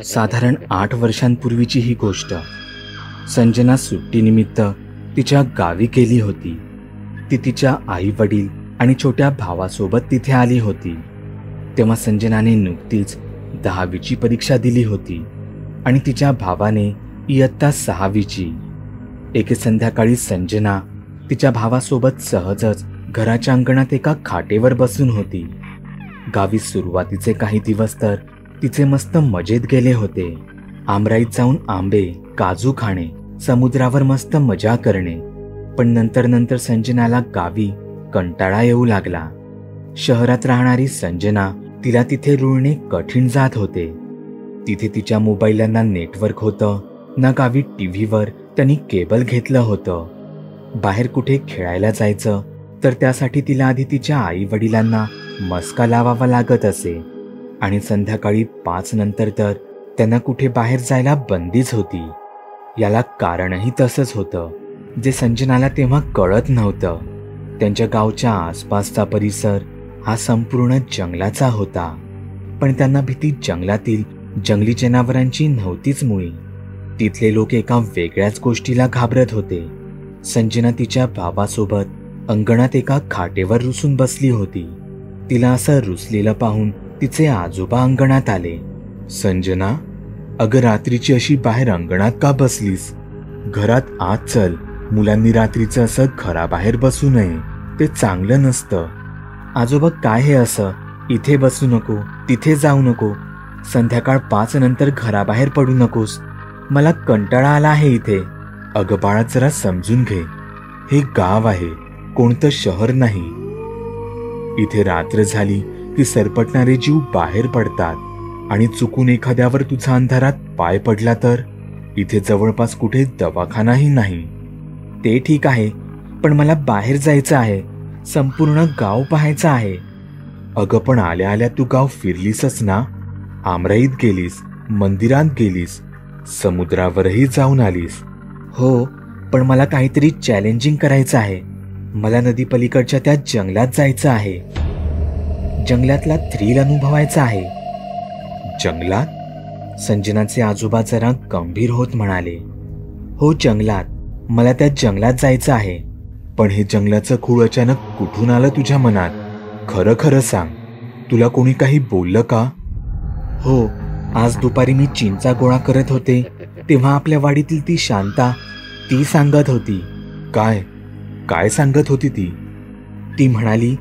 साधारण 8 वर्षांपूर्वीची ही गोष्ट. संजना सुट्टीनिमित्त तिच्या गावी गेली होती. ती तिच्या आई वडील आणि छोट्या भावासोबत तिथे आली होती. तेव्हा संजनाने नुकतीच 10वीची परीक्षा दिली होती आणि तिच्या भावाने इयत्ता 6वीची. एके संध्याकाळी संजना तिच्या भावासोबत सहजच घराच्या अंगणात एका खाटेवर बसून होती. गावी सुरुवातीचे काही दिवस तर तिचे मस्त मजेत गेले होते. आमराईत जाऊन आंबे काजू खाणे, समुद्रावर मस्त मजा करणे. पण नंतर संजनाला गावी कंटाळा येऊ लागला. शहरात राहणारी संजना तिला तिथे रुळणे कठीण जात होते. तिथे तिच्या मोबाईलला ना नेटवर्क होतं ना गावी टीव्हीवर त्यांनी केबल घेतलं होतं. बाहेर कुठे खेळायला जायचं तर त्यासाठी तिला आधी तिच्या आई वडिलांना मस्का लावावा लागत असे आणि संध्याकाळी 5 नंतर तर त्यांना कुठे बाहेर जायला बंदीच होती. याला कारणही तसंच होतं जे संजनाला तेव्हा कळत नव्हतं. त्यांच्या गावच्या आसपासचा परिसर हा संपूर्ण जंगलाचा होता. पण त्यांना भीती जंगलातील जंगली जनावरांची नव्हतीच मुळी. तिथले लोक एका वेगळ्याच गोष्टीला घाबरत होते. संजना तिच्या भावासोबत अंगणात एका खाटेवर रुसून बसली होती. तिला असं रुसलेलं पाहून तिचे आजोबा अंगणात आले. संजना, अगं रात्रीची अशी बाहेर अंगणात का बसलीस? घरात आत चल. मुलांनी रात्रीचं असं घराबाहेर बसू नये, ते चांगलं नसतं. आजोबा, काय हे असं? इथे बसू नको, तिथे जाऊ नको. संध्याकाळ 5 नंतर घराबाहेर पडू नकोस. मला कंटाळा आला आहे इथे. अगं बाळा, जरा समजून घे. हे गाव आहे, कोणतं शहर नाही. इथे रात्र झाली की सरपटणारे जीव बाहेर पडतात आणि चुकून एखाद्यावर तुझा अंधारात पाय पडला तर इथे जवळपास कुठे दवाखानाही नाही. ते ठीक आहे, पण मला बाहेर जायचं आहे. संपूर्ण गाव पाहायचं आहे. अगं पण आल्या आल्या तू गाव फिरलीसच ना. आमराईत गेलीस, मंदिरात गेलीस, समुद्रावरही जाऊन आलीस. हो, पण मला काहीतरी चॅलेंजिंग करायचं आहे. मला नदी पलीकडच्या त्या जंगलात जायचं आहे. जंगलातला थ्रिल अनुभवायचा आहे. जंगलात? संजनाचे आजोबा जरा गंभीर होत म्हणाले. हो, जंगलात. मला त्या जंगलात जायचं आहे. पण हे जंगलाचं खूळ अचानक कुठून आलं तुझ्या मनात? खरं खरं सांग, तुला कोणी काही बोललं का? हो, आज दुपारी मी चिंचा गोळा करत होते तेव्हा आपल्या वाडीतील ती शांता ती सांगत होती. काय काय सांगत होती ती? ती म्हणाली,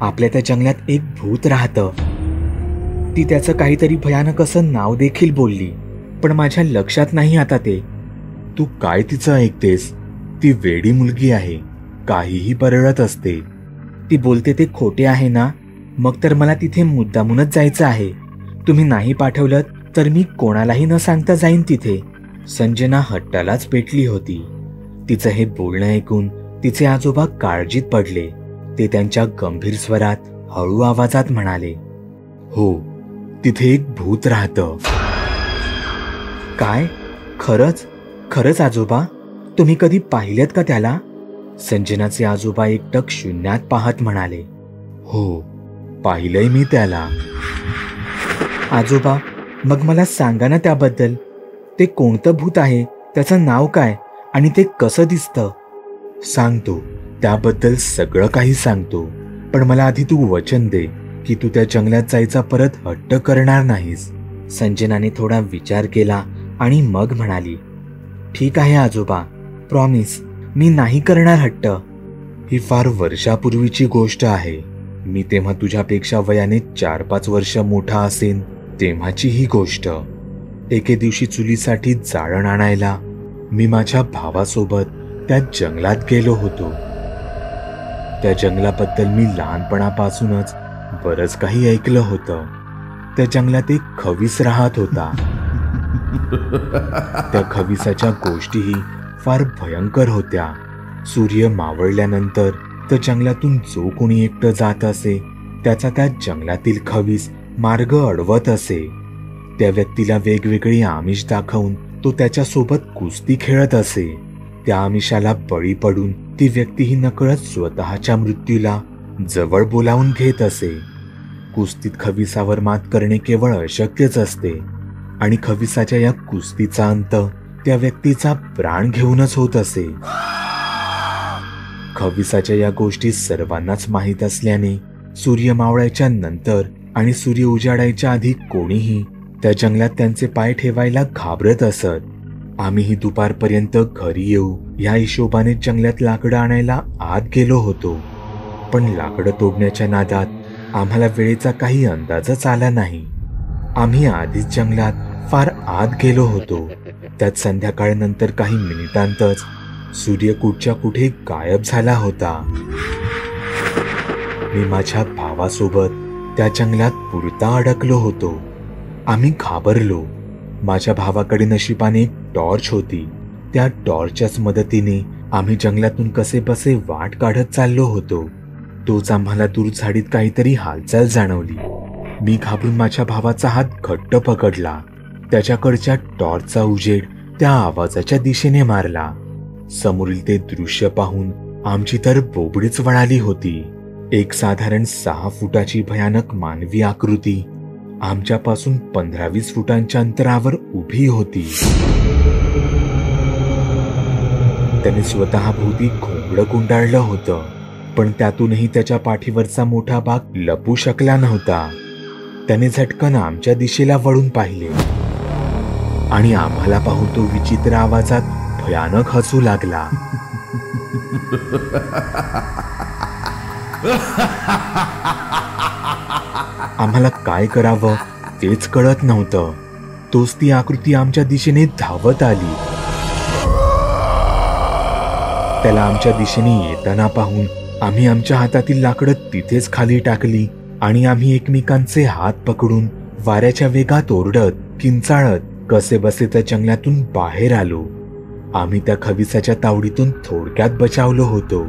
आपल्या त्या जंगलात एक भूत राहतं. ती त्याचं काहीतरी भयानक असं नाव देखील बोलली, पण माझ्या लक्षात नाही आता ते. तू काय तिचं ऐकतेस? ती वेडी मुलगी आहे, काहीही बरळत असते. ती बोलते ते खोटे आहे ना? मग तर मला तिथे मुद्दामूनच जायचं आहे. तुम्ही नाही पाठवलं तर मी कोणालाही न सांगता जाईन तिथे. संजना हट्टालाच पेटली होती. तिचं हे बोलणं ऐकून तिचे आजोबा काळजीत पडले. ते त्यांच्या गंभीर स्वरात हळू आवाजात म्हणाले, हो, तिथे एक भूत राहतं. काय? खरंच? खरंच आजोबा? तुम्ही कधी पाहिलेत का त्याला? संजनाचे आजोबा एकटक शून्यात पाहत म्हणाले, हो, पाहिलंय मी त्याला. आजोबा, मग मला सांगा ना त्याबद्दल. ते कोणतं भूत आहे? त्याचं नाव काय? आणि ते कसं दिसतं? सांगतो, त्याबद्दल सगळं काही सांगतो. पण मला आधी तू वचन दे की तू त्या जंगलात जायचा परत हट्ट करणार नाहीस. संजनाने थोडा विचार केला आणि मग म्हणाली, ठीक आहे आजोबा, प्रॉमिस, मी नाही करणार हट्ट. ही फार वर्षापूर्वीची गोष्ट आहे. मी तेव्हा तुझ्यापेक्षा वयाने 4-5 वर्ष मोठा असेन तेव्हाची ही गोष्ट. एके दिवशी चुलीसाठी जाळण आणायला मी माझ्या भावासोबत त्या जंगलात गेलो होतो. त्या जंगलाबद्दल मी लहानपणापासूनच बरंच काही ऐकलं होतं. त्या जंगलात एक खवीस राहत होता. त्या खविसाच्या गोष्टीही फार भयंकर होत्या. सूर्य मावळल्यानंतर त्या जंगलातून जो कोणी एकटं जात असे त्याचा त्या जंगलातील खवीस मार्ग अडवत असे. त्या व्यक्तीला वेगवेगळी आमिष दाखवून तो त्याच्यासोबत कुस्ती खेळत असे. त्या आमिषाला बळी पडून ती व्यक्ती ही नकळत स्वतःच्या मृत्यूला जवळ बोलावून घेत असे. कुस्तीत खविसावर मात करणे केवळ अशक्यच असते आणि खविसाच्या या कुस्तीचा अंत त्या व्यक्तीचा प्राण घेऊनच होत असे. खविसाच्या या गोष्टी सर्वांनाच माहीत असल्याने सूर्य मावळायच्या नंतर आणि सूर्य उजाडायच्या आधी कोणीही त्या जंगलात त्यांचे पाय ठेवायला घाबरत असत. आम्हीही दुपारपर्यंत घरी येऊ या हिशोबाने जंगलात लाकडं आणायला आत गेलो होतो. पण लाकडं तोडण्याच्या नादात आम्हाला वेळेचा काही अंदाजच आला नाही. आम्ही आधीच जंगलात फार आत गेलो होतो. त्यात संध्याकाळनंतर काही मिनिटांतच सूर्य कुठच्या कुठे गायब झाला होता. मी माझ्या भावासोबत त्या जंगलात पुरता अडकलो होतो. आम्ही घाबरलो. माझ्या भावाकडे नशिबाने एक टॉर्च होती. त्या टॉर्चच्याच मदतीने आम्ही जंगलातून कसे बसे वाट काढत चाललो होतो. तोच आम्हाला दूर झाडीत काहीतरी हालचाल जाणवली. मी घाबरून माझ्या भावाचा हात घट्ट पकडला. त्याच्याकडच्या टॉर्चचा उजेड त्या आवाजाच्या दिशेने मारला. समोरील ते दृश्य पाहून आमची तर बोबडीच वळाली होती. एक साधारण 6 फुटाची भयानक मानवी आकृती आमच्यापासून 15-20 फुटांच्या अंतरावर उभी होती. त्याने स्वतः भोवती घोंगडं गुंडाळलं होतं, पण त्यातूनही त्याच्या पाठीवरचा मोठा भाग लपू शकला नव्हता. त्याने झटकन आमच्या दिशेला वळून पाहिले आणि आम्हाला पाहून तो विचित्र आवाजात भयानक हसू लागला. आम्हाला काय करावं तेच कळत नव्हतं. तोच ती आकृती आमच्या दिशेने धावत आली. त्याला आमच्या दिशेने येताना पाहून आम्ही आमच्या हातातील लाकडं तिथेच खाली टाकली आणि आम्ही एकमेकांचे हात पकडून वाऱ्याच्या वेगात ओरडत किंचाळत कसे बसे त्या जंगलातून बाहेर आलो. आम्ही त्या खविसाच्या तावडीतून थोडक्यात बचावलो होतो.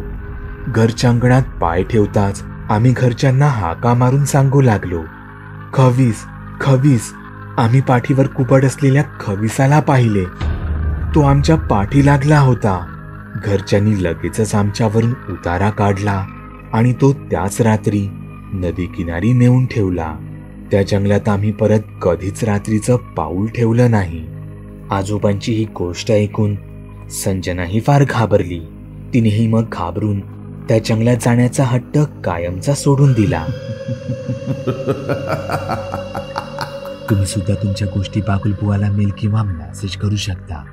घरच्या अंगणात पाय ठेवताच आम्ही घरच्यांना हाका मारून सांगू लागलो, खवीस खवीस. आम्ही पाठीवर कुपड असलेल्या खविसाला पाहिले. तो आमच्या पाठी लागला होता. घरच्यांनी लगेचच आमच्यावरून उतारा काढला आणि तो त्याच रात्री नदी किनारी नेऊन ठेवला. त्या जंगलात आम्ही परत कधीच रात्रीचं पाऊल ठेवलं नाही. आजोबांची ही गोष्ट ऐकून संजनाही फार घाबरली. तिनेही मग घाबरून त्या जंगलात जाण्याचा हट्ट कायमचा सोडून दिला. तुम्ही सुद्धा तुमच्या गोष्टी बागुलबुवाला मेल किंवा मेसेज करू शकता.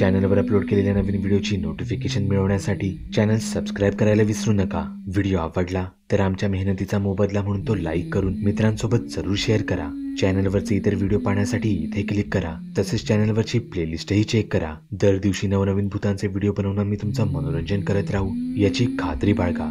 चॅनलवर अपलोड केलेल्या नवीन व्हिडिओची नोटिफिकेशन मिळवण्यासाठी चॅनल सबस्क्राईब करायला विसरू नका. व्हिडिओ आवडला तर आमच्या मेहनतीचा मोबदला म्हणून तो लाईक करून मित्रांसोबत जरूर शेअर करा. चॅनलवरचे इतर व्हिडिओ पाहण्यासाठी इथे क्लिक करा. तसेच चॅनलवरची प्लेलिस्टही चेक करा. दर दिवशी नवनवीन भूतांचे व्हिडिओ बनवून मी तुमचं मनोरंजन करत राहू याची खात्री बाळगा.